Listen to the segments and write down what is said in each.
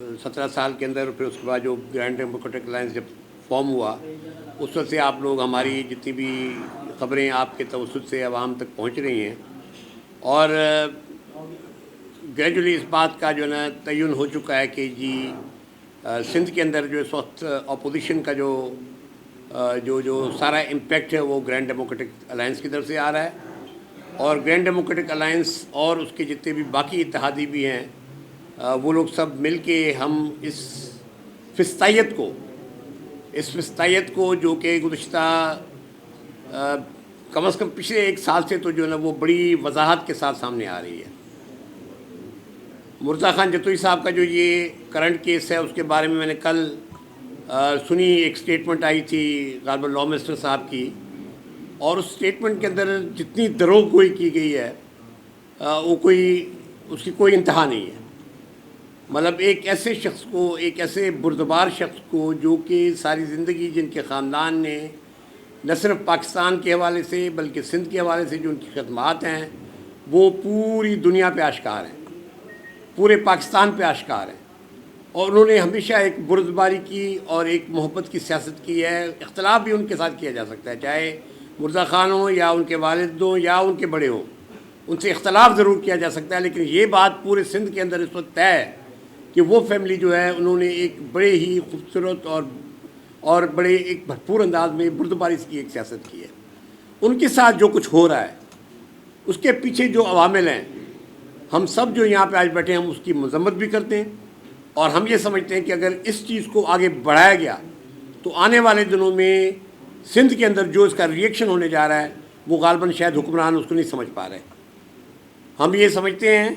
17 साल के अंदर फिर उसके बाद जो ग्रैंड डेमोक्रेटिक अलायंस जब फॉर्म हुआ उस वक्त से आप लोग हमारी जितनी भी ख़बरें आपके तवज्जुह से आवाम तक पहुंच रही हैं और ग्रेजुअली इस बात का जो है ना तयन हो चुका है कि जी सिंध के अंदर जो इस वक्त अपोजिशन का जो जो जो सारा इम्पेक्ट है वो ग्रैंड डेमोक्रेटिक अलायंस की तरफ से आ रहा है और ग्रैंड डेमोक्रेटिक अलायंस और उसके जितने भी बाकी इत्तेहादी भी हैं वो लोग सब मिल के हम इस फिस्तायत को जो कि गुज़िश्ता कम अज़ कम पिछले 1 साल से तो जो है ना वो बड़ी वजाहत के साथ सामने आ रही है। मुर्तज़ा खान जतोई साहब का जो ये करंट केस है उसके बारे में मैंने कल सुनी, एक स्टेटमेंट आई थी गालिबन लॉ मिनिस्टर साहब की, और उस स्टेटमेंट के अंदर जितनी दरोगोई की गई है वो उसकी कोई इंतहा नहीं है। मतलब एक ऐसे शख्स को, एक ऐसे बुर्दबार शख्स को जो कि सारी ज़िंदगी जिनके ख़ानदान ने न सिर्फ पाकिस्तान के हवाले से बल्कि सिंध के हवाले से जो उनकी खदमात हैं वो पूरी दुनिया पे आश्कार हैं, पूरे पाकिस्तान पे आश्कार हैं, और उन्होंने हमेशा एक बुर्दबारी की और एक मोहब्बत की सियासत की है। इख्तलाफ भी उनके साथ किया जा सकता है, चाहे मुर्तज़ा खान हो या उनके वालिद हों या उनके बड़े हों, उनसे इख्तलाफ ज़रूर किया जा सकता है, लेकिन ये बात पूरे सिंध के अंदर इस वक्त तय है कि वो फैमिली जो है उन्होंने एक बड़े ही खूबसूरत और बड़े एक भरपूर अंदाज में बुर्दबारी की एक सियासत की है। उनके साथ जो कुछ हो रहा है उसके पीछे जो अवामिल हैं, हम सब जो यहाँ पे आज बैठे हैं हम उसकी मजम्मत भी करते हैं, और हम ये समझते हैं कि अगर इस चीज़ को आगे बढ़ाया गया तो आने वाले दिनों में सिंध के अंदर जो इसका रिएक्शन होने जा रहा है वो गालिबन शायद हुक्मरान उसको नहीं समझ पा रहे। हम ये समझते हैं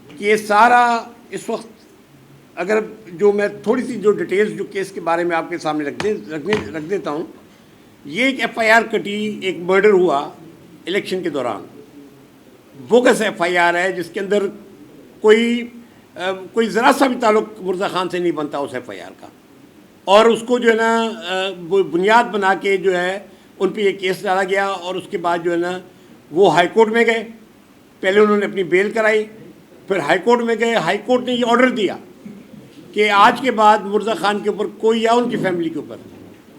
कि ये सारा इस वक्त, अगर जो मैं थोड़ी सी जो डिटेल्स जो केस के बारे में आपके सामने रख देता हूँ। ये एक FIR कटी, एक मर्डर हुआ इलेक्शन के दौरान, बोगस FIR है जिसके अंदर कोई ज़रा सा भी ताल्लुक़ मुर्तज़ा खान से नहीं बनता उस FIR का, और उसको जो है ना बुनियाद बना के जो है उन पर ये केस डाला गया, और उसके बाद जो है ना वो हाई कोर्ट में गए। पहले उन्होंने अपनी बेल कराई, फिर हाई कोर्ट में गए। हाई कोर्ट ने ये ऑर्डर दिया कि आज के बाद मुर्तज़ा खान के ऊपर कोई या उनकी फैमिली के ऊपर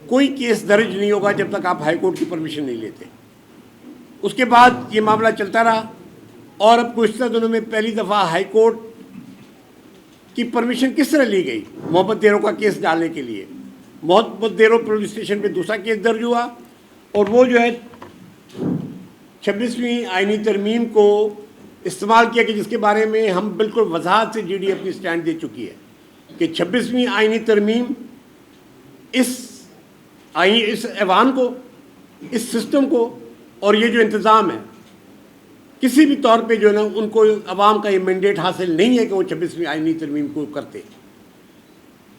कोई केस दर्ज नहीं होगा जब तक आप हाई कोर्ट की परमिशन नहीं लेते। उसके बाद ये मामला चलता रहा, और अब गुज़िश्ता दिनों में पहली दफ़ा हाई कोर्ट की परमिशन किस तरह ली गई मोहब्बत देरो का केस डालने के लिए। मोहब्बत देरो पुलिस स्टेशन पे दूसरा केस दर्ज हुआ, और वो जो है 26वीं आईनी तरमीम को इस्तेमाल किया कि जिसके बारे में हम बिल्कुल वजाहत से GD अपनी स्टैंड दे चुकी है कि 26वीं आईनी तरमीम इस ऐवान को, इस सिस्टम को, और ये जो इंतज़ाम है किसी भी तौर पे जो है ना उनको अवाम का ये मैंडेट हासिल नहीं है कि वो 26वीं आईनी तरमीम को करते।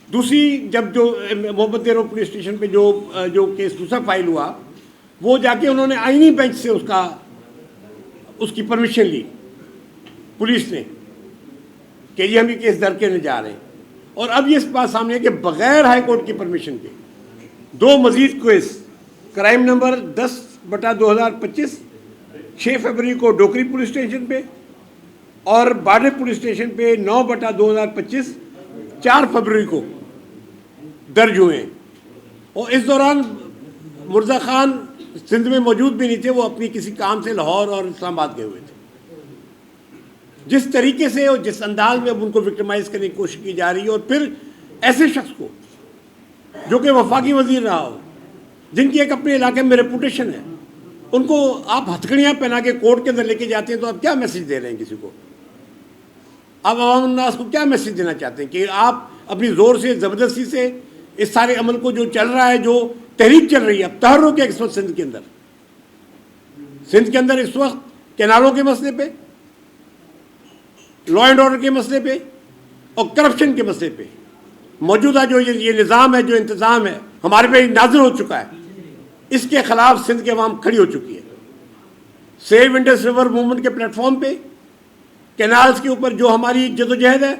दूसरी, जब जो मोहब्बत देरो पुलिस स्टेशन पे जो केस दूसरा फाइल हुआ, वो जाके उन्होंने आईनी बेंच से उसकी परमिशन ली पुलिस ने कि जी हम ये केस दर्ज करने जा रहे हैं। और अब ये इस बात सामने है कि बग़ैर हाई कोर्ट की परमिशन के 2 मज़ीद केस, क्राइम नंबर 10/2025 6 फरवरी को डोकरी पुलिस स्टेशन पे, और बाडे पुलिस स्टेशन पे 9/2025 4 फरवरी को दर्ज हुए हैं। और इस दौरान मुर्तज़ा खान सिंध में मौजूद भी नहीं थे, वो अपनी किसी काम से लाहौर और इस्लामाबाद गए हुए थे। जिस तरीके से और जिस अंदाज में अब उनको विक्टिमाइज़ करने की कोशिश की जा रही है, और फिर ऐसे शख्स को जो कि वफाकी वज़ीर रहा हो, जिनकी एक अपने इलाके में रेपुटेशन है, उनको आप हथकड़ियाँ पहना के कोर्ट के अंदर लेके जाते हैं, तो आप क्या मैसेज दे रहे हैं किसी को? आप अवाम उन्नास को क्या मैसेज देना चाहते हैं कि आप अपनी ज़ोर से, ज़बरदस्ती से इस सारे अमल को जो चल रहा है, जो तहरीक चल रही है, अब तहर्रुक है इस वक्त सिंध के अंदर इस वक्त कैनालों के मसले पे, लॉ एंड ऑर्डर के मसले पे, और करप्शन के मसले पे मौजूदा जो ये निज़ाम है, जो इंतज़ाम है हमारे पे नाज़िल हो चुका है, इसके ख़िलाफ़ सिंध के अवाम खड़ी हो चुकी है। सेव इंडस रिवर मूवमेंट के प्लेटफॉर्म पे कैनाल्स के ऊपर जो हमारी जदोजहद है,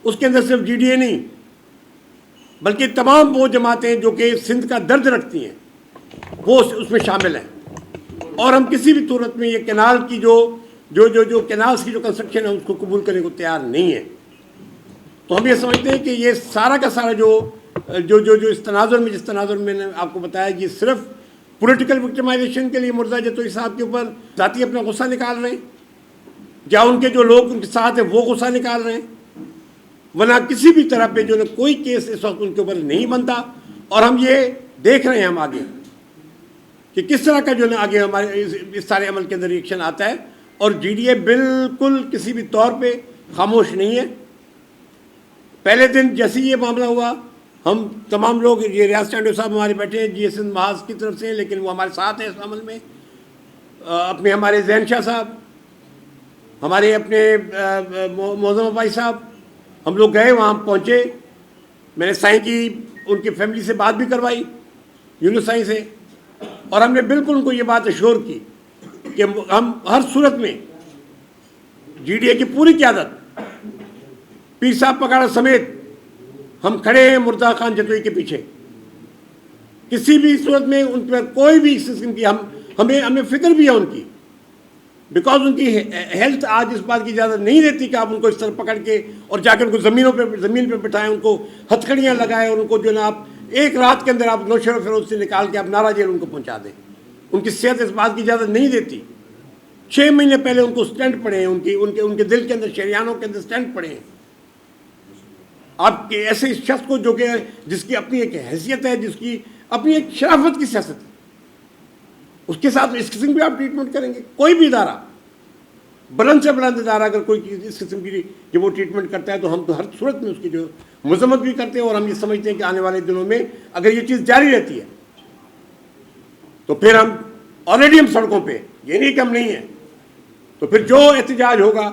उसके अंदर सिर्फ GDA नहीं बल्कि तमाम वो जमातें जो कि सिंध का दर्द रखती हैं वो उसमें शामिल हैं। और हम किसी भी सूरत में ये कैनाल की जो कैनाल्स की जो कंस्ट्रक्शन है उसको कबूल करने को तैयार नहीं है। تو ہم یہ سمجھتے ہیں کہ یہ سارا کا سارا جو اس تناظر میں، جس تناظر میں نے آپ کو بتایا، یہ صرف پولیٹیکل وکٹمائزیشن کے لیے مرزا جتوئی صاحب کے اوپر ذاتی اپنا غصہ نکال رہے ہیں، یا ان کے جو لوگ ان کے ساتھ ہیں وہ غصہ نکال رہے ہیں، ورنہ کسی بھی طرح پہ جو ہے کوئی کیس اس وقت ان کے اوپر نہیں بنتا. اور ہم یہ دیکھ رہے ہیں ہم آگے کہ کس طرح کا جو ہے آگے ہمارے اس سارے عمل کے اندر ریئیکشن آتا ہے. اور جی ڈی اے بالکل کسی بھی طور پہ خاموش نہیں ہے. پہلے دن جیسے یہ معاملہ ہوا، ہم تمام لوگ، یہ ریاض ٹانڈو صاحب ہمارے بیٹھے ہیں جی ایس این محاذ کی طرف سے، لیکن وہ ہمارے ساتھ ہیں اس عمل میں، اپنے ہمارے زین شاہ صاحب، ہمارے اپنے معظم بھائی صاحب، ہم لوگ گئے وہاں پہنچے. میں نے سائیں کی ان کی فیملی سے بات بھی کروائی، یونس سائیں سے، اور ہم نے بالکل ان کو یہ بات اشور کی کہ ہم ہر صورت میں جی ڈی اے کی پوری قیادت، پیر صاحب پگاڑا سمیت، ہم کھڑے ہیں مرزا خان جتوئی کے پیچھے. کسی بھی صورت میں ان پر کوئی بھی قسم کی ہمیں فکر بھی ہے ان کی، بیکاز ان کی ہیلتھ آج اس بات کی اجازت نہیں دیتی کہ آپ ان کو اس طرح پکڑ کے اور جا کے ان کو زمین پہ بٹھائیں، ان کو ہتھکڑیاں لگائیں، اور ان کو جو ہے نا آپ ایک رات کے اندر آپ نوشہر و فیروز سے نکال کے آپ نارا جیل ان کو پہنچا دیں. ان کی صحت اس بات کی اجازت نہیں دیتی. 6 مہینے پہلے ان کو سٹینٹ پڑے ہیں، ان کے دل کے اندر، شریانوں کے اندر سٹینٹ پڑے ہیں. آپ کے ایسے شخص کو جو کہ جس کی اپنی ایک حیثیت ہے، جس کی اپنی ایک شرافت کی سیاست ہے، اس کے ساتھ اس قسم کی آپ ٹریٹمنٹ کریں گے؟ کوئی بھی ادارہ، بلند سے بلند ادارہ، اگر کوئی اس قسم کی جب وہ ٹریٹمنٹ کرتا ہے تو ہم تو ہر صورت میں اس کی جو مذمت بھی کرتے ہیں. اور ہم یہ سمجھتے ہیں کہ آنے والے دنوں میں اگر یہ چیز جاری رہتی ہے تو پھر ہم آلریڈی ہم سڑکوں پہ، یہ نہیں کہ ہم نہیں ہیں، تو پھر جو احتجاج ہوگا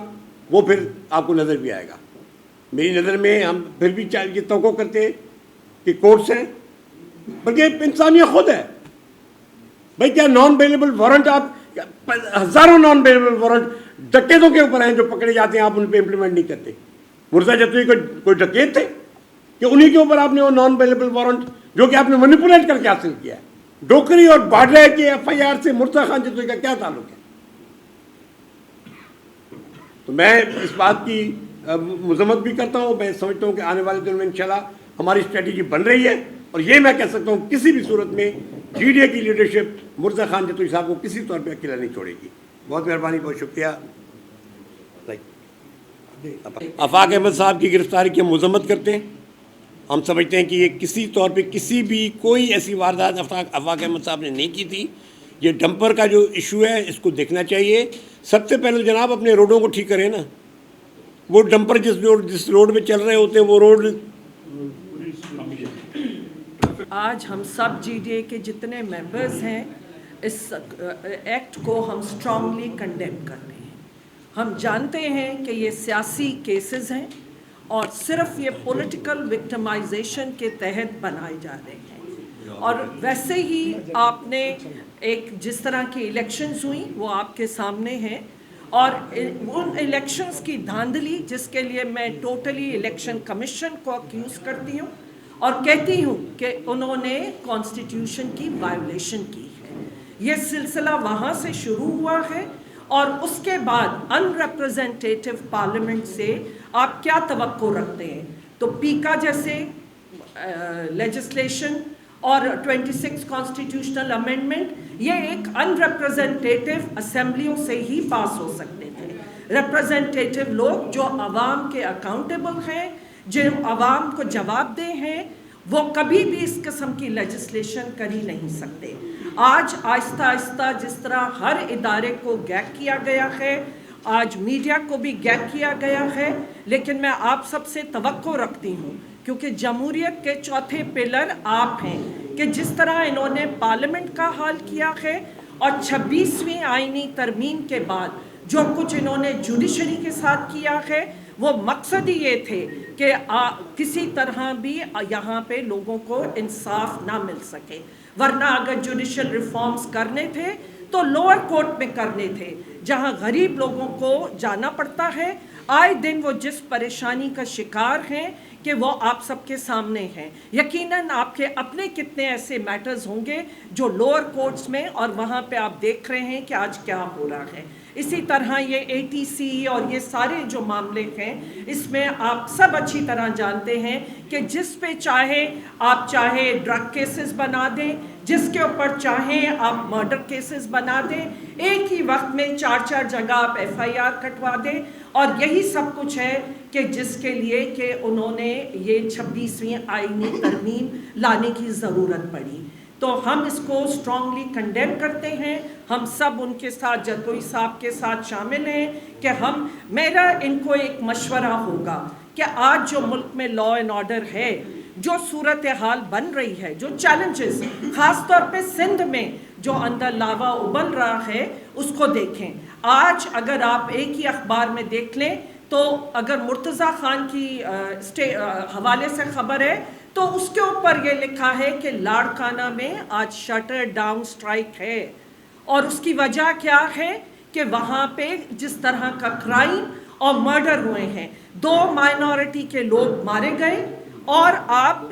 وہ پھر آپ کو نظر بھی آئے گا. میری نظر میں ہم پھر بھی یہ توقع کرتے ہیں کہ کورٹس ہیں، بلکہ انسانیت خود ہے. بھائی کیا نان بیلیبل وارنٹ، آپ ہزاروں نان بیلیبل وارنٹ ڈکیتوں کے اوپر ہیں جو پکڑے جاتے ہیں، آپ ان پہ امپلیمنٹ نہیں کرتے؟ مرزا جتوئی کوئی ڈکیت تھے کہ انہی کے اوپر آپ نے وہ نان بیلیبل وارنٹ جو کہ آپ نے مینیپولیٹ کر کے حاصل کیا ہے؟ ڈوکری اور باڈرے کے ایف آئی آر سے مرزا خان جتوئی کا کیا تعلق ہے؟ تو میں اس بات کی مذمت بھی کرتا ہوں. میں سمجھتا ہوں کہ آنے والے دنوں میں انشاءاللہ ہماری اسٹریٹجی بن رہی ہے، اور یہ میں کہہ سکتا ہوں کسی بھی صورت میں جی ڈی اے کی لیڈرشپ مرزا خان جتوئی صاحب کو کسی طور پہ اکیلا نہیں چھوڑے گی. بہت مہربانی، بہت شکریہ. آفاق احمد صاحب کی گرفتاری کی ہم مذمت کرتے ہیں. ہم سمجھتے ہیں کہ یہ کسی طور پہ کسی بھی کوئی ایسی واردات آفاق احمد صاحب نے نہیں کی تھی. یہ ڈمپر کا جو ایشو ہے اس کو دیکھنا چاہیے. سب سے پہلے جناب اپنے روڈوں کو ٹھیک کریں نا. وہ ڈمپر جس روڈ پہ چل رہے ہوتے ہیں وہ روڈ. آج ہم سب جی ڈی اے کے جتنے ممبرز ہیں اس ایکٹ کو ہم اسٹرانگلی کنڈیم کرتے ہیں. ہم جانتے ہیں کہ یہ سیاسی کیسز ہیں اور صرف یہ پولیٹیکل وکٹمائزیشن کے تحت بنائے جا رہے ہیں. اور ویسے ہی آپ نے ایک جس طرح کی الیکشنز ہوئیں وہ آپ کے سامنے ہیں، اور ان الیکشنز کی دھاندلی جس کے لیے میں ٹوٹلی الیکشن کمیشن کو اکیوز کرتی ہوں اور کہتی ہوں کہ انہوں نے کانسٹیٹیوشن کی وائیولیشن کی ہے. یہ سلسلہ وہاں سے شروع ہوا ہے، اور اس کے بعد ان ریپرزنٹیٹیو پارلیمنٹ سے آپ کیا توقع رکھتے ہیں؟ تو پیکا جیسے لیجسلیشن اور 26 کانسٹیٹیوشنل امینڈمنٹ یہ ایک ان ریپرزنٹیٹیو اسمبلیوں سے ہی پاس ہو سکتے تھے. ریپرزنٹیٹیو لوگ جو عوام کے اکاؤنٹیبل ہیں، جو عوام کو جواب دہ ہیں، وہ کبھی بھی اس قسم کی لیجسلیشن کر ہی نہیں سکتے. آج آہستہ آہستہ جس طرح ہر ادارے کو گیگ کیا گیا ہے، آج میڈیا کو بھی گیگ کیا گیا ہے، لیکن میں آپ سب سے توقع رکھتی ہوں کیونکہ جمہوریت کے چوتھے پلر آپ ہیں کہ جس طرح انہوں نے پارلیمنٹ کا حال کیا ہے اور 26ویں آئینی ترمیم کے بعد جو کچھ انہوں نے جوڈیشری کے ساتھ کیا ہے، وہ مقصد ہی یہ تھے کہ کسی طرح بھی یہاں پہ لوگوں کو انصاف نہ مل سکے. ورنہ اگر جوڈیشل ریفارمز کرنے تھے تو لوور کورٹ میں کرنے تھے، جہاں غریب لوگوں کو جانا پڑتا ہے. آئے دن وہ جس پریشانی کا شکار ہیں کہ وہ آپ سب کے سامنے ہیں. یقیناً آپ کے اپنے کتنے ایسے میٹرز ہوں گے جو لوور کورٹس میں، اور وہاں پہ آپ دیکھ رہے ہیں کہ آج کیا ہو رہا ہے. اسی طرح یہ ATC اور یہ سارے جو معاملے ہیں اس میں آپ سب اچھی طرح جانتے ہیں کہ جس پہ آپ چاہے ڈرگ کیسز بنا دیں، جس کے اوپر چاہیں آپ مرڈر کیسز بنا دیں، ایک ہی وقت میں 4 جگہ آپ FIR کٹوا دیں، اور یہی سب کچھ ہے کہ جس کے لیے کہ انہوں نے یہ 26ویں آئینی ترمیم لانے کی ضرورت پڑی۔ تو ہم اس کو اسٹرانگلی کنڈیم کرتے ہیں، ہم سب ان کے ساتھ جتوئی صاحب کے ساتھ شامل ہیں کہ میرا ان کو ایک مشورہ ہوگا کہ آج جو ملک میں لا اینڈ آرڈر ہے، جو صورتحال بن رہی ہے، جو چیلنجز خاص طور پہ سندھ میں جو اندر لاوا ابل رہا ہے اس کو دیکھیں۔ آج اگر آپ ایک ہی اخبار میں دیکھ لیں تو اگر مرتضیٰ خان کی حوالے سے خبر ہے تو اس کے اوپر یہ لکھا ہے کہ لاڑکانہ میں آج شٹر ڈاؤن سٹرائک ہے، اور اس کی وجہ کیا ہے کہ وہاں پہ جس طرح کا کرائم اور مرڈر ہوئے ہیں، 2 مائنورٹی کے لوگ مارے گئے اور آپ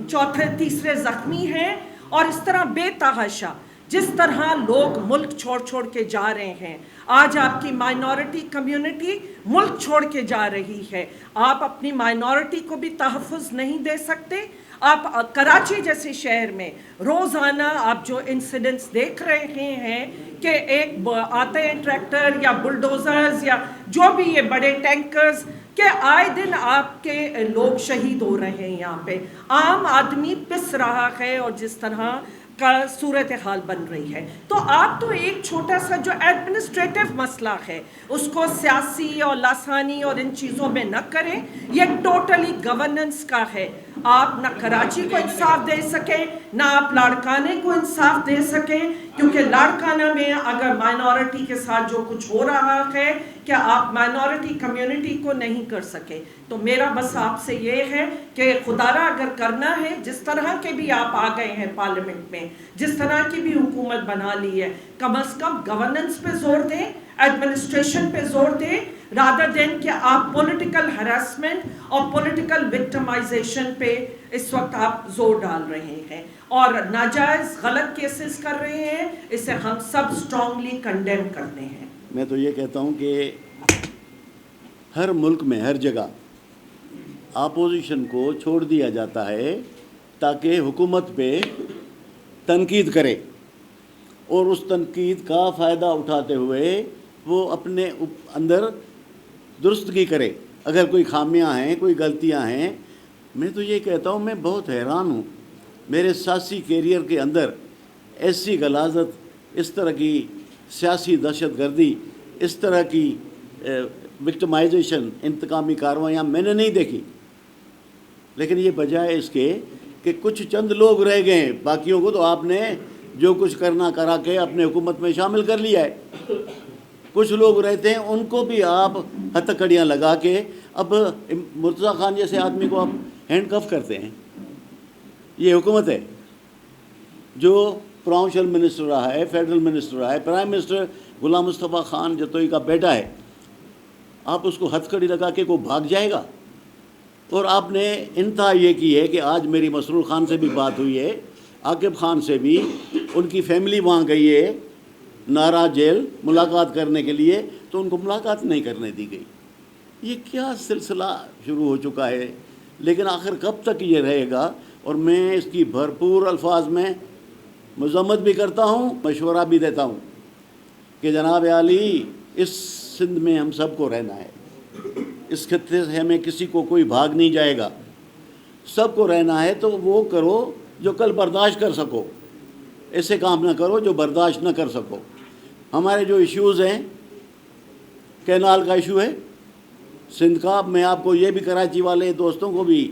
تیسرے زخمی ہیں، اور اس طرح بے تحاشا جس طرح لوگ ملک چھوڑ کے جا رہے ہیں۔ آج آپ کی مائنورٹی کمیونٹی ملک چھوڑ کے جا رہی ہے، آپ اپنی مائنورٹی کو بھی تحفظ نہیں دے سکتے۔ آپ کراچی جیسے شہر میں روزانہ آپ جو انسیڈنٹس دیکھ رہے ہیں کہ ایک آتے ہیں ٹریکٹر یا بلڈوزرز یا جو بھی یہ بڑے ٹینکرز، کہ آئے دن آپ کے لوگ شہید ہو رہے ہیں، یہاں پہ عام آدمی پس رہا ہے، اور جس طرح کا صورتحال بن رہی ہے۔ تو آپ تو ایک چھوٹا سا جو ایڈمنسٹریٹو مسئلہ ہے اس کو سیاسی اور لسانی اور ان چیزوں میں نہ کریں، یہ ٹوٹلی گورننس کا ہے۔ آپ نہ کراچی کو انصاف دے سکیں، نہ آپ لاڑکانے کو انصاف دے سکیں، کیونکہ لاڑکانہ میں اگر مائنورٹی کے ساتھ جو کچھ ہو رہا ہے کہ آپ مائنورٹی کمیونٹی کو نہیں کر سکے۔ تو میرا بس آپ سے یہ ہے کہ خدارہ اگر کرنا ہے، جس طرح کے بھی آپ آ گئے ہیں پارلیمنٹ میں، جس طرح کی بھی حکومت بنا لی ہے، کم از کم گورننس پہ زور دیں، ایڈمنسٹریشن پہ زور دیں، رادر دین کہ آپ پولیٹیکل ہراسمنٹ اور پولیٹیکل وکٹمائزیشن پہ اس وقت آپ زور ڈال رہے ہیں اور ناجائز غلط کیسز کر رہے ہیں۔ اسے ہم سب اسٹرانگلی کنڈیم کرتے ہیں۔ میں تو یہ کہتا ہوں کہ ہر ملک میں ہر جگہ اپوزیشن کو چھوڑ دیا جاتا ہے تاکہ حکومت پہ تنقید کرے، اور اس تنقید کا فائدہ اٹھاتے ہوئے وہ اپنے اندر درستگی کرے اگر کوئی خامیاں ہیں، کوئی غلطیاں ہیں۔ میں تو یہ کہتا ہوں، میں بہت حیران ہوں، میرے سیاسی کیریئر کے اندر ایسی غلاظت، اس طرح کی سیاسی دہشت گردی، اس طرح کی وکٹمائزیشن، انتقامی کارروائیاں میں نے نہیں دیکھی۔ لیکن یہ بجائے اس کے کہ کچھ چند لوگ رہ گئے ہیں، باقیوں کو تو آپ نے جو کچھ کرنا کرا کے اپنے حکومت میں شامل کر لیا ہے۔ کچھ لوگ رہتے ہیں، ان کو بھی آپ ہتھکڑیاں لگا کے اب مرتضیٰ خان جیسے آدمی کو آپ ہینڈ کف کرتے ہیں۔ یہ حکومت ہے جو پروونشل منسٹر رہا ہے، فیڈرل منسٹر رہا ہے، پرائم منسٹر غلام مصطفیٰ خان جتوئی کا بیٹا ہے، آپ اس کو ہتھکڑی لگا کے کو بھاگ جائے گا؟ اور آپ نے انتہا یہ کی ہے کہ آج میری مسرور خان سے بھی بات ہوئی ہے، عاقب خان سے بھی، ان کی فیملی وہاں گئی ہے نارا جیل ملاقات کرنے کے لیے، تو ان کو ملاقات نہیں کرنے دی گئی۔ یہ کیا سلسلہ شروع ہو چکا ہے؟ لیکن آخر کب تک یہ رہے گا؟ اور میں اس کی بھرپور الفاظ میں مذمت بھی کرتا ہوں، مشورہ بھی دیتا ہوں کہ جناب عالی، اس سندھ میں ہم سب کو رہنا ہے، اس خطے سے ہمیں کسی کو کوئی بھاگ نہیں جائے گا، سب کو رہنا ہے۔ تو وہ کرو جو کل برداشت کر سکو، ایسے کام نہ کرو جو برداشت نہ کر سکو۔ ہمارے جو ایشوز ہیں، کینال کا ایشو ہے سندھ کا، میں آپ کو یہ بھی کراچی والے دوستوں کو بھی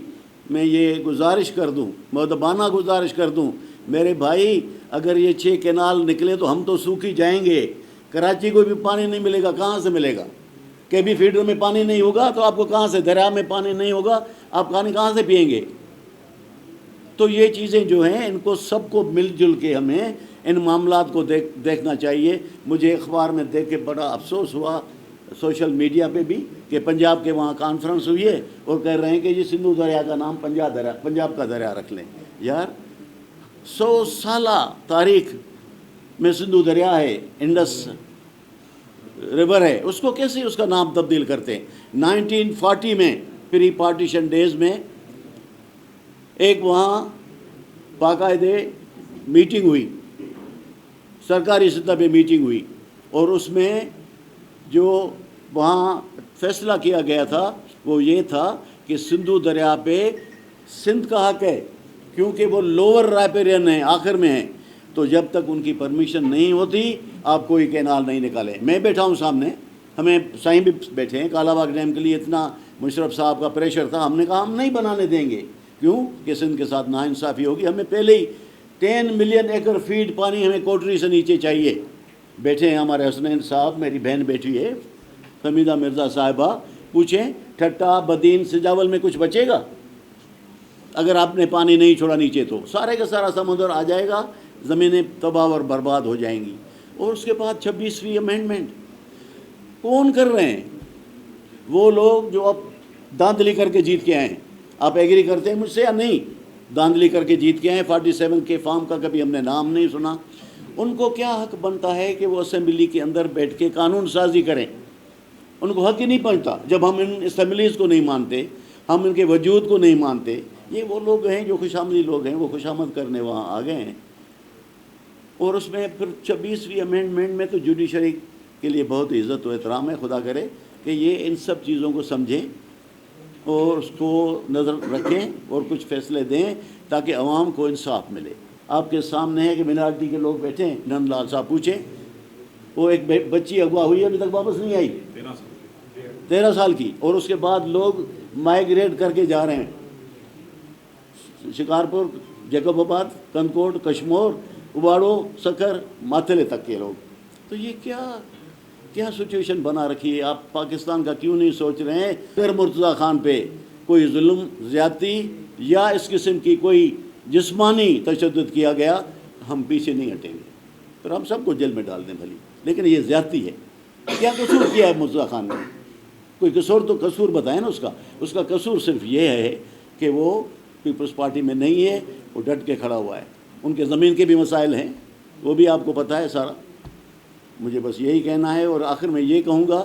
میں یہ گزارش کر دوں، مؤدبانہ گزارش کر دوں، میرے بھائی اگر یہ 6 کینال نکلے تو ہم تو سوکھی جائیں گے، کراچی کو بھی پانی نہیں ملے گا، کہاں سے ملے گا؟ کے بی فیڈر میں پانی نہیں ہوگا تو آپ کو کہاں سے، دریا میں پانی نہیں ہوگا آپ پانی کہاں سے پئیں گے؟ تو یہ چیزیں جو ہیں ان کو سب کو مل جل کے ہمیں ان معاملات کو دیکھنا چاہیے۔ مجھے اخبار میں دیکھ کے بڑا افسوس ہوا، سوشل میڈیا پہ بھی، کہ پنجاب کے وہاں کانفرنس ہوئی ہے اور کہہ رہے ہیں کہ یہ سندھو دریا کا نام پنجاب کا دریا رکھ لیں۔ یار 100 سالہ تاریخ میں سندھو دریا ہے، انڈس रिवर है, उसको कैसे उसका नाम तब्दील करते हैं। 1940 में प्री पार्टीशन डेज में एक वहाँ बाकायदे मीटिंग हुई, सरकारी सतह पे मीटिंग हुई, और उसमें जो वहाँ फैसला किया गया था वो ये था कि सिंधु दरिया पे सिंध का हक है, क्योंकि वो लोअर राइपेरियन है, आखिर में है, तो जब तक उनकी परमिशन नहीं होती आप कोई कैनाल नहीं निकालें। मैं बैठा हूँ सामने, हमें साईं भी बैठे हैं, कालाबाग डैम के लिए इतना मुशर्रफ साहब का प्रेशर था, हमने कहा हम नहीं बनाने देंगे, क्यों कि सिंध के साथ नाइंसाफ़ी होगी, हमें पहले ही 10 मिलियन एकड़ फीट पानी हमें कोटरी से नीचे चाहिए। बैठे हैं हमारे हसनैन साहब, मेरी बहन बैठी है हमीदा मिर्ज़ा साहिबा, पूछें ठट्टा बदीन सिजावल में कुछ बचेगा अगर आपने पानी नहीं छोड़ा नीचे, तो सारे का सारा समुद्र आ जाएगा, ज़मीनें तबाह और बर्बाद हो जाएंगी। और उसके बाद 26वीं अमेंडमेंट कौन कर रहे हैं? वो लोग जो अब धांधली करके जीत के आए हैं। आप एग्री करते हैं मुझसे या नहीं? धांधली करके जीत के आए, 47 के फार्म का कभी हमने नाम नहीं सुना। उनको क्या हक बनता है कि वो असेंबली के अंदर बैठ के कानून साजी करें? उनको हक ही नहीं बनता जब हम इन असम्बलीज़ को नहीं मानते, हम इनके वजूद को नहीं मानते। ये वो लोग हैं जो खुशामदी लोग हैं, वो खुशामद करने वहाँ आ गए हैं। और उसमें फिर 26वीं अमेंडमेंट में तो जुडिशरी के लिए बहुत इज़्ज़त और एहतराम है, खुदा करे कि ये इन सब चीज़ों को समझें और उसको नज़र रखें और कुछ फ़ैसले दें ताकि अवाम को इंसाफ मिले। आपके सामने है कि मिनारिटी के लोग बैठे हैं, नंदलाल साहब पूछें, वो एक बच्ची अगवा हुई है, अभी तक वापस नहीं आई, 13 साल की, और उसके बाद लोग माइग्रेट करके जा रहे हैं शिकारपुर, जैकबाबाद, कनकोट, कश्मोर, उबाड़ो, सकर, माथेले तक के लोग। तो ये क्या सिचुएशन बना रखी है? आप पाकिस्तान का क्यों नहीं सोच रहे हैं? अगर मुर्तज़ा खान पे कोई जुल्म, ज़्यादती या इस किस्म की कोई जिस्मानी तशद्दुद किया गया, हम पीछे नहीं हटेंगे, फिर हम सबको जेल में डाल दें भली, लेकिन ये ज़्यादती है। क्या कसूर किया है मुर्तज़ा खान ने? कोई कसूर तो कसूर बताए ना उसका कसूर सिर्फ ये है कि वो पीपल्स पार्टी में नहीं है, वो डट के खड़ा हुआ है। उनके ज़मीन के भी मसाइल हैं, वो भी आपको पता है सारा। मुझे बस यही कहना है, और आखिर में ये कहूँगा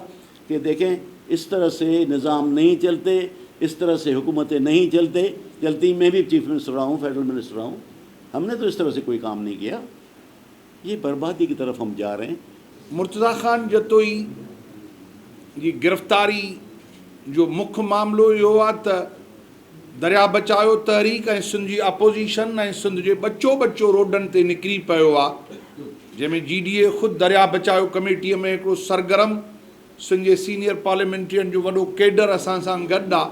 कि देखें, इस तरह से निज़ाम नहीं चलते, इस तरह से हुकूमतें नहीं चलती। मैं भी चीफ मिनिस्टर रहा हूँ, फेडरल मिनिस्टर रहा हूँ, हमने तो इस तरह से कोई काम नहीं किया। ये बर्बादी की तरफ हम जा रहे हैं। मुर्तज़ा खान जतोई जी गिरफ़्तारी जो मुख्य मामलो इहो आहे त दरिया बचाओ तहरीक ऐं सिंध जी अपोज़िशन ऐं सिंध जो बच्चो रोडनि ते निकिरी पियो आहे, जंहिंमें GDA ख़ुदि दरिया बचाओ कमेटीअ में हिकिड़ो सरगर्म सिंध जे सीनियर पार्लियामेंट्रियन जो वॾो केडर असां सां गॾु आहे।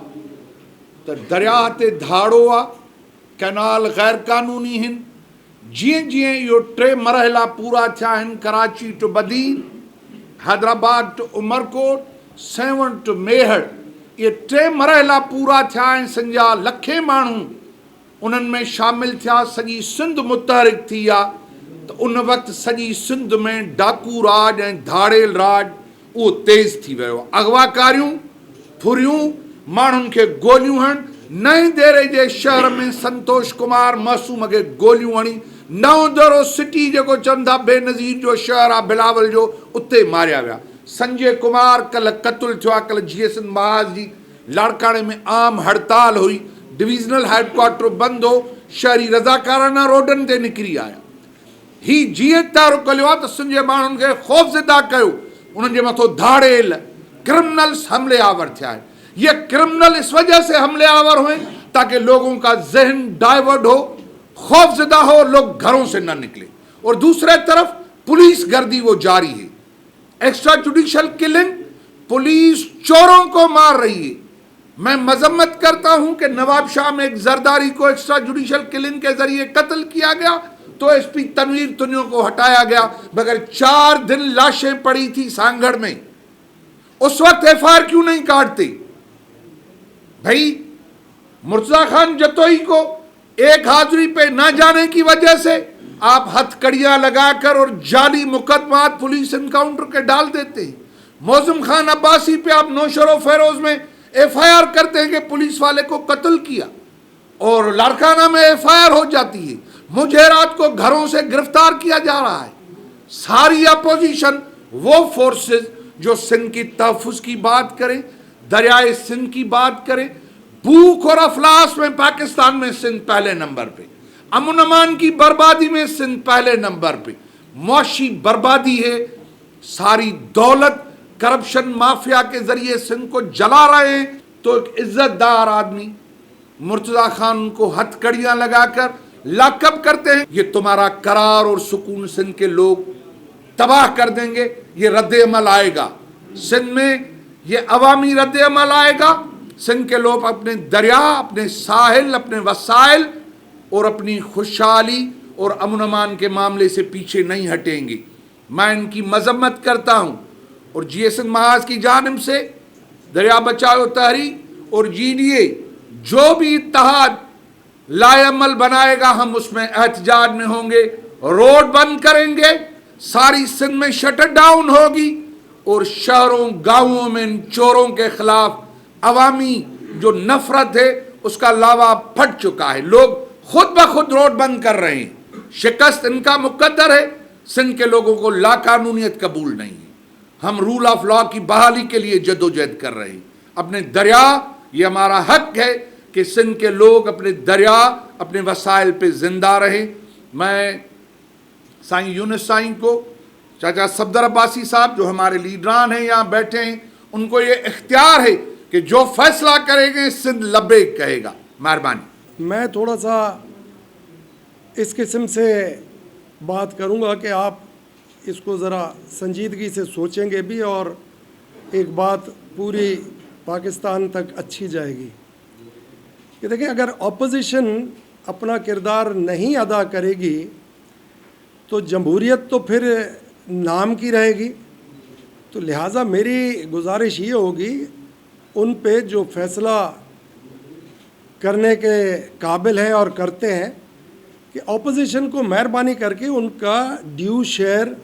त दरिया ते धाड़ो आहे, कैनाल ग़ैर क़ानूनी आहिनि। जीअं जीअं इहो 3 मरहला पूरा थिया आहिनि, Karachi to Badin, Hyderabad to Umarkot, Sehwan to Mehar, ये 3 मरहला पूरा थिया आहिनि। सिंध जा लखे माण्हू उन्हनि में शामिल थिया, सॼी सिंध मुतहरिक थी आहे। त उन वक़्तु सॼी सिंध में डाकू राज ऐं धाड़ेल राज उहो तेज़ थी वियो। अगवाकारियूं, फुरियूं, माण्हुनि खे गोलियूं हणनि। नएं देरे जे शहर में संतोष कुमार मासूम खे गोलियूं हणी, नओं दरो सिटी जेको चवनि था बेनज़ीर जो शहर आहे बिलावल जो, उते मारिया विया। संजय कुमार कल क़त्ल थियो आहे। कल GSN महाज जी लाड़काणे में आम हड़ताल हुई, डिविज़नल हेडक्वार्टर बंदि हो, शहरी रज़ाकाराना रोडनि ते निकिरी आया। ही जीअं तारुक़ कयो आहे त सिंध जे माण्हुनि खे ख़ौफ़ज़दा कयो, उन्हनि जे मथां धाड़ेल क्रिमिनल्स हमले आवर थिया आहिनि। ये क्रिमिनल इस वजह से हमले आवर हुए ताकि लोगों का जहन डाइवर्ट हो, खौफजदा हो, लोग घरों से न निकले। और दूसरे तरफ पुलिस गर्दी वो जारी है, एक्स्ट्रा जुडिशियल किलिंग, पुलिस चोरों को मार रही है। मैं मजम्मत करता हूं कि नवाब शाह में एक जरदारी को एक्स्ट्रा जुडिशियल किलिंग के जरिए कत्ल किया गया, तो SP तनवीर तुनियों को हटाया गया, मगर 4 दिन लाशें पड़ी थी सांगड़ में। उस वक्त FIR क्यों नहीं काटते भाई? मुर्तज़ा खान जतोई को एक हाजिरी पे न जाने की वजह से आप हथकड़ियां लगाकर और जाली मुकदमात पुलिस एनकाउंटर के डाल देते हैं। मौज़म खान अब्बासी पे आप नौशरो फेरोज में FIR करते हैं कि पुलिस वाले को कत्ल किया, और लाड़काना में FIR हो जाती है। मुजहरात को घरों से गिरफ्तार किया जा रहा है। सारी अपोजिशन, वो फोर्सेस जो सिंध की तहफ़्फ़ुज़ की बात करें, दरियाए सिंध की बात करें। भूख और अफलास में पाकिस्तान में सिंध पहले नंबर पे, अमन अमान की बर्बादी में सिंध पहले नंबर पे, मुआशी बर्बादी है, सारी दौलत करप्शन माफिया के जरिए सिंध को जला रहे हैं। तो एक इज्जतदार आदमी मुर्तज़ा खान को हथकड़ियां लगाकर लाकअप करते हैं, ये तुम्हारा करार और सुकून सिंध के लोग तबाह कर देंगे। ये रद्द अमल आएगा सिंध में, ये अवामी रद्द अमल आएगा। सिंध के लोग अपने दरिया, अपने साहिल, अपने वसाइल और अपनी खुशहाली और अमन अमान के मामले से पीछे नहीं हटेंगे। मैं इनकी मजम्मत करता हूँ और GSN महाज की जानिब से दरिया बचाओ तहरीक और GDA जो भी इत्तेहाद लाएअमल बनाएगा हम उसमें एहतजाज में होंगे, रोड बंद करेंगे, सारी सिंध में शटर डाउन होगी और शहरों गांवों में इन चोरों के खिलाफ अवामी जो नफरत है उसका लावा फट चुका है। लोग खुद ब खुद रोड बंद कर रहे हैं। शिकस्त इनका मुकद्दर है। सिंध के लोगों को लाकानूनियत कबूल नहीं है। हम रूल ऑफ लॉ की बहाली के लिए जदोजहद कर रहे हैं। अपने दरिया, ये हमारा हक है कि सिंध के लोग अपने दरिया, अपने वसाइल पे जिंदा रहें। मैं साईं यूनुस साईं को, चाचा सफदर अब्बासी साहब जो हमारे लीडरान हैं यहाँ बैठे हैं, उनको ये इख्तियार है कि जो फैसला करेंगे सिंध लब्बैक कहेगा। मेहरबानी। मैं थोड़ा सा इस किस्म से बात करूंगा कि आप इसको ज़रा संजीदगी से सोचेंगे भी और एक बात पूरी पाकिस्तान तक अच्छी जाएगी कि देखिए, अगर अपोजिशन अपना किरदार नहीं अदा करेगी तो जमहूरियत तो फिर नाम की रहेगी। तो लिहाजा मेरी गुजारिश ये होगी उन पे जो फैसला करने के काबिल हैं और करते हैं कि अपोजिशन को मेहरबानी करके उनका ड्यू शेयर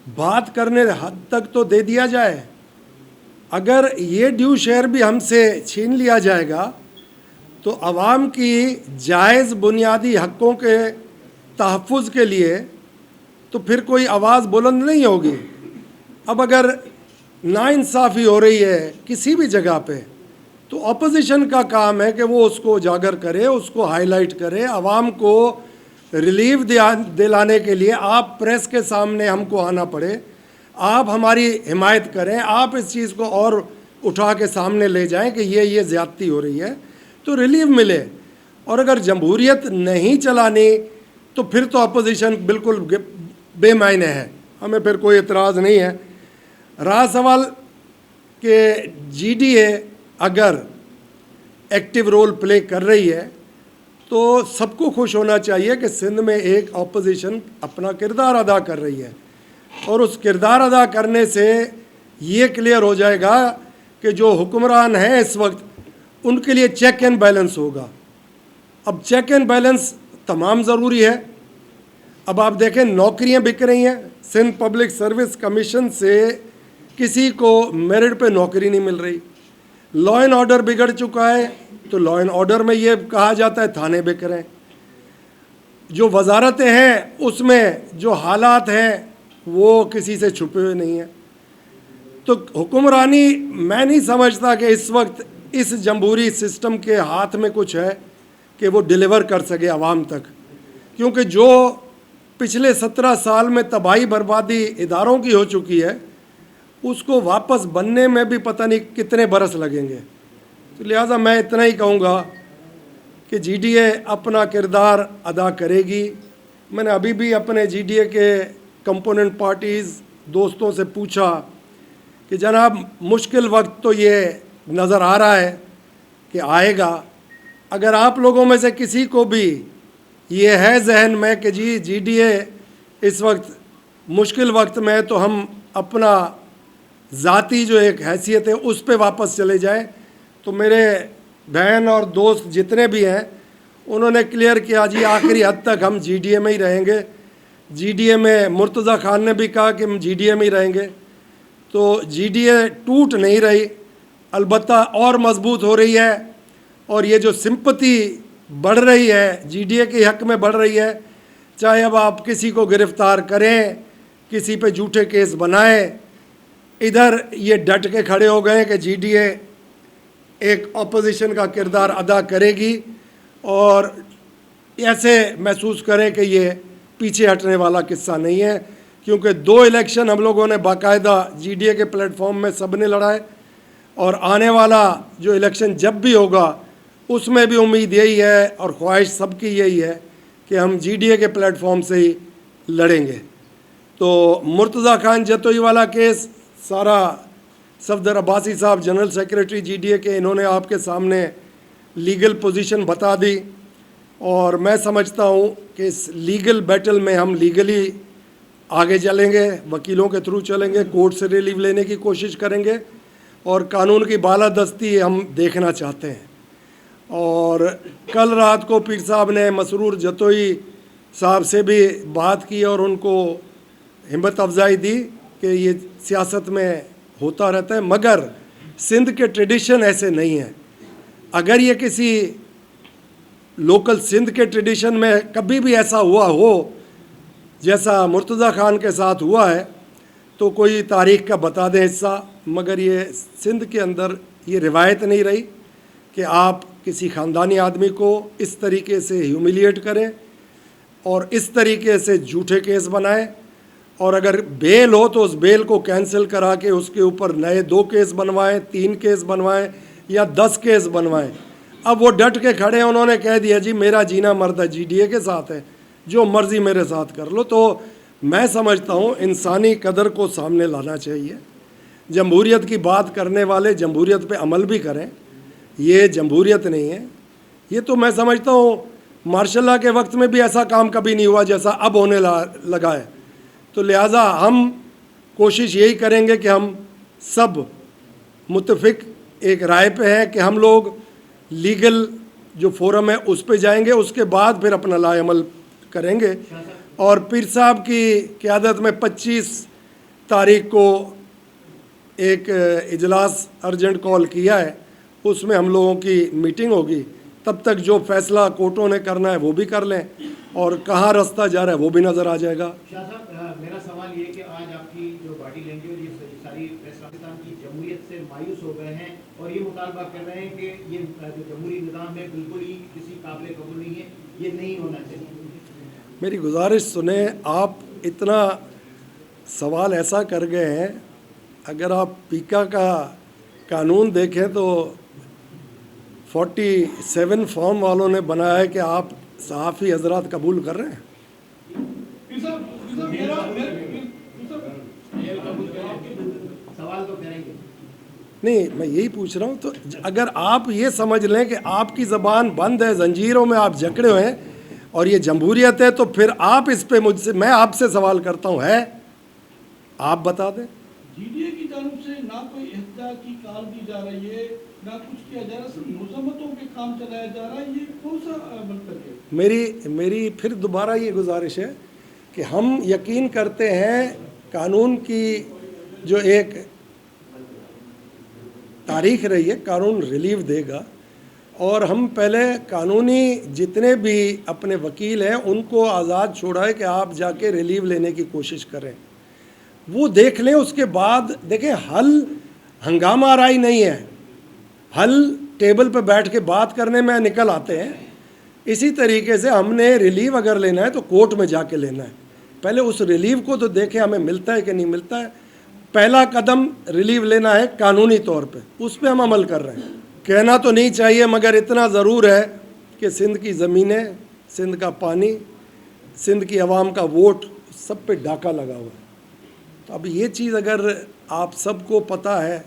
बात करने हद तक तो दे दिया जाए। अगर ये ड्यू शेयर भी हमसे छीन लिया जाएगा तो आवाम की जायज़ बुनियादी हक़ों के तहफ़्फ़ुज़ के लिए तो फिर कोई आवाज़ बुलंद नहीं होगी। अब अगर नाइंसाफ़ी हो रही है किसी भी जगह पे तो अपोजिशन का काम है कि वो उसको उजागर करे, उसको हाईलाइट करे, आवाम को रिलीफ दिलाने के लिए आप प्रेस के सामने हमको आना पड़े, आप हमारी हिमायत करें, आप इस चीज़ को और उठा के सामने ले जाएं कि ये ज़्यादती हो रही है तो रिलीफ मिले। और अगर जमहूरियत नहीं चलानी तो फिर तो अपोजिशन बिल्कुल बेमायने है, हमें फिर कोई एतराज़ नहीं है। रहा सवाल कि GDA अगर एक्टिव रोल प्ले कर रही है तो सबको खुश होना चाहिए कि सिंध में एक अपोजिशन अपना किरदार अदा कर रही है और उस किरदार अदा करने से ये क्लियर हो जाएगा कि जो हुक्मरान हैं इस वक्त उनके लिए चेक एंड बैलेंस होगा। अब चेक एंड बैलेंस तमाम ज़रूरी है। अब आप देखें नौकरियां बिक रही हैं, सिंध पब्लिक सर्विस कमीशन से किसी को मेरिट पे नौकरी नहीं मिल रही। लॉ एंड ऑर्डर बिगड़ चुका है तो लॉ एंड ऑर्डर में ये कहा जाता है थाने बिक रहे हैं। जो वजारतें हैं उसमें जो हालात हैं वो किसी से छुपे हुए नहीं हैं। तो हुक्मरानी मैं नहीं समझता कि इस वक्त इस जमहूरी सिस्टम के हाथ में कुछ है कि वो डिलीवर कर सके आवाम तक, क्योंकि जो पिछले 17 साल में तबाही बर्बादी इदारों की हो चुकी है उसको वापस बनने में भी पता नहीं कितने बरस लगेंगे। तो लिहाजा मैं इतना ही कहूँगा कि GDA अपना किरदार अदा करेगी। मैंने अभी भी अपने GDA के कंपोनेंट पार्टीज़ दोस्तों से पूछा कि जनाब मुश्किल वक्त तो ये नज़र आ रहा है कि आएगा, अगर आप लोगों में से किसी को भी ये है जहन में कि जी GDA इस वक्त मुश्किल वक्त में है तो हम अपना ज़ाती जो एक हैसियत है उस पे वापस चले जाएं, तो मेरे बहन और दोस्त जितने भी हैं उन्होंने क्लियर किया जी आखिरी हद तक हम GDA में ही रहेंगे। GDA में मुर्तज़ा खान ने भी कहा कि हम GDA में ही रहेंगे। तो GDA टूट नहीं रही, अलबत्ता और मजबूत हो रही है और ये जो सिंपति बढ़ रही है GDA के हक़ में बढ़ रही है। चाहे अब आप किसी को गिरफ़्तार करें, किसी पे झूठे केस बनाएं, इधर ये डट के खड़े हो गए कि जीडीए एक अपोजिशन का किरदार अदा करेगी और ऐसे महसूस करें कि ये पीछे हटने वाला किस्सा नहीं है, क्योंकि 2 इलेक्शन हम लोगों ने बाकायदा जीडीए के प्लेटफॉर्म में सब ने लड़ा है और आने वाला जो इलेक्शन जब भी होगा उसमें भी उम्मीद यही है और ख्वाहिश सबकी यही है कि हम जीडीए के प्लेटफॉर्म से ही लड़ेंगे। तो मुर्तज़ा खान जतोई वाला केस सारा सफदर अब्बासी साहब जनरल सेक्रेटरी जीडीए के, इन्होंने आपके सामने लीगल पोजीशन बता दी और मैं समझता हूँ कि इस लीगल बैटल में हम लीगली आगे चलेंगे, वकीलों के थ्रू चलेंगे, कोर्ट से रिलीव लेने की कोशिश करेंगे और कानून की बालादस्ती हम देखना चाहते हैं। और कल रात को पीर साहब ने मसरूर जतोई साहब से भी बात की और उनको हिम्मत अफजाई दी कि ये सियासत में होता रहता है, मगर सिंध के ट्रेडिशन ऐसे नहीं हैं। अगर ये किसी लोकल सिंध के ट्रेडिशन में कभी भी ऐसा हुआ हो जैसा मुर्तज़ा खान के साथ हुआ है तो कोई तारीख़ का बता दें हिस्सा, मगर ये सिंध के अंदर ये रिवायत नहीं रही कि आप किसी ख़ानदानी आदमी को इस तरीके से ह्यूमिलिएट करें और इस तरीके से झूठे केस बनाएं और अगर बेल हो तो उस बेल को कैंसिल करा के उसके ऊपर नए 2 केस बनवाएं, 3 केस बनवाएं या 10 केस बनवाएं। अब वो डट के खड़े हैं, उन्होंने कह दिया जी मेरा जीना मरदा जीडीए के साथ है, जो मर्ज़ी मेरे साथ कर लो। तो मैं समझता हूँ इंसानी कदर को सामने लाना चाहिए। जमहूरियत की बात करने वाले जमहूरियत पे अमल भी करें, ये जमहूरियत नहीं है। ये तो मैं समझता हूँ मार्शल लॉ के वक्त में भी ऐसा काम कभी नहीं हुआ जैसा अब होने लगा है। तो लिहाजा हम कोशिश यही करेंगे कि हम सब मुत्तफिक एक राय पे हैं कि हम लोग लीगल जो फोरम है उस पे जाएंगे, उसके बाद फिर अपना लाएअमल करेंगे। और पीर साहब की क़यादत में 25 तारीख को एक इजलास अर्जेंट कॉल किया है, उसमें हम लोगों की मीटिंग होगी। तब तक जो फैसला कोर्टों ने करना है वो भी कर लें और कहाँ रास्ता जा रहा है वो भी नज़र आ जाएगा। शाह साहब, मेरा सवाल ये कि आज आपकी जो पार्टी लेंगे और ये सारी प्रेस पाकिस्तान की जमहूरियत से मायूस हो गए हैं और ये मुतालबा कर रहे हैं कि ये जो जमहूरी निज़ाम है बिल्कुल ही किसी काबिल कबूल नहीं है, ये नहीं होना चाहिए। मेरी गुजारिश सुने, आप इतना सवाल ऐसा कर गए हैं, अगर आप पीका का कानून देखें तो 47 फॉर्म वालों ने बनाया है कि आप सहाफ़ी हजरात कबूल कर रहे हैं। सवाल तो करेंगे नहीं, मैं यही पूछ रहा हूँ। तो अगर आप ये समझ लें कि आपकी ज़बान बंद है, जंजीरों में आप जकड़े हुए हैं और ये जमहूरियत है, तो फिर आप इस पे मुझसे, मैं आपसे सवाल करता हूँ, है आप बता दें। जीडीए की तरफ से ना कोई एहतियात की कॉल दी जा रही है, ना कुछ किया जा रहा है, सिर्फ मुज़म्मतों पे काम चलाया जा रहा है, ये कौन सा मंतव्य है? मेरी फिर दोबारा ये गुजारिश है कि हम यकीन करते हैं कानून की जो एक तारीख रही है, कानून रिलीव देगा और हम पहले कानूनी जितने भी अपने वकील हैं उनको आज़ाद छोड़ा है कि आप जाके रिलीव लेने की कोशिश करें, वो देख लें। उसके बाद देखें, हल हंगामा आराई नहीं है, हल टेबल पे बैठ के बात करने में निकल आते हैं। इसी तरीके से हमने रिलीव अगर लेना है तो कोर्ट में जाके लेना है, पहले उस रिलीव को तो देखें हमें मिलता है कि नहीं मिलता है। पहला कदम रिलीव लेना है कानूनी तौर पे, उस पर हम अमल कर रहे हैं। कहना तो नहीं चाहिए मगर इतना ज़रूर है कि सिंध की ज़मीनें, सिंध का पानी, सिंध की आवाम का वोट, सब पे डाका लगा हुआ है। तो अब ये चीज़ अगर आप सबको पता है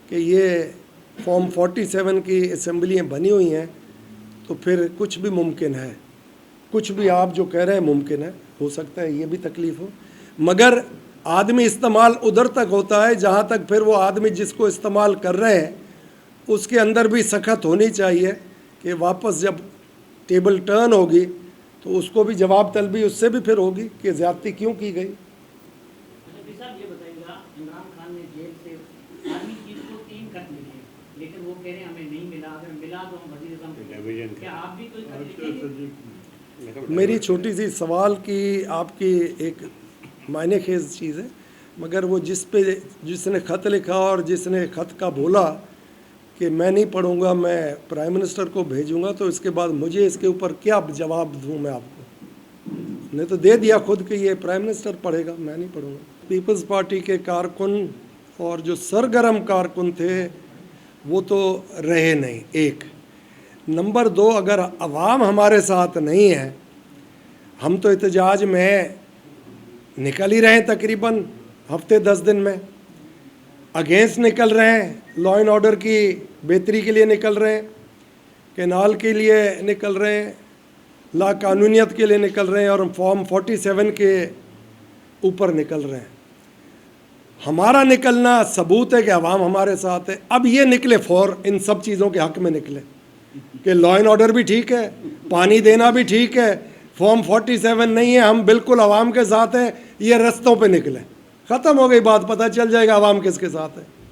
कि ये फॉर्म 47 की असम्बलियाँ बनी हुई हैं तो फिर कुछ भी मुमकिन है, कुछ भी आप जो कह रहे हैं मुमकिन है। हो सकता है ये भी तकलीफ़ हो, मगर आदमी इस्तेमाल उधर तक होता है जहाँ तक फिर वो आदमी जिसको इस्तेमाल कर रहे हैं उसके अंदर भी सख्त होनी चाहिए कि वापस जब टेबल टर्न होगी तो उसको भी जवाब तलबी उससे भी फिर होगी कि ज़्यादती क्यों की गई। साहब ये बताइएगा, इमरान खान ने जेल से आर्मी चीफ को 3 खत लिखे, लेकिन वो कह रहे हैं हमें नहीं मिला, अगर मिला तो हम वज़ीर-ए-आज़म, क्या आप भी कोई खत लिखेंगे? मेरी छोटी सी सवाल की आपकी एक मायने खेज चीज़ है। मगर वो जिसने ख़त लिखा और जिसने ख़त का बोला कि मैं नहीं पढ़ूंगा, मैं प्राइम मिनिस्टर को भेजूंगा, तो इसके बाद मुझे इसके ऊपर क्या जवाब दूं मैं आपको? ने तो दे दिया खुद कि ये प्राइम मिनिस्टर पढ़ेगा, मैं नहीं पढ़ूंगा। पीपल्स पार्टी के कारकुन और जो सरगर्म कारकुन थे वो तो रहे नहीं, एक। नंबर 2, अगर अवाम हमारे साथ नहीं है, हम तो एहतजाज में निकल ही रहे हैं, तकरीबन हफ्ते 10 दिन में अगेंस्ट निकल रहे हैं, लॉ एंड ऑर्डर की बेहतरी के लिए निकल रहे हैं, कैनाल के लिए निकल रहे हैं, ला कानूनियत के लिए निकल रहे हैं, और हम फॉर्म 47 के ऊपर निकल रहे हैं। हमारा निकलना सबूत है कि अवाम हमारे साथ है। अब ये निकले फॉर इन सब चीज़ों के हक़ में निकले कि लॉ एंड ऑर्डर भी ठीक है, पानी देना भी ठीक है, फॉर्म 47 नहीं है, हम बिल्कुल अवाम के साथ हैं, ये रस्तों पे निकले। ख़त्म हो गई बात, पता चल जाएगा अवाम किसके साथ है।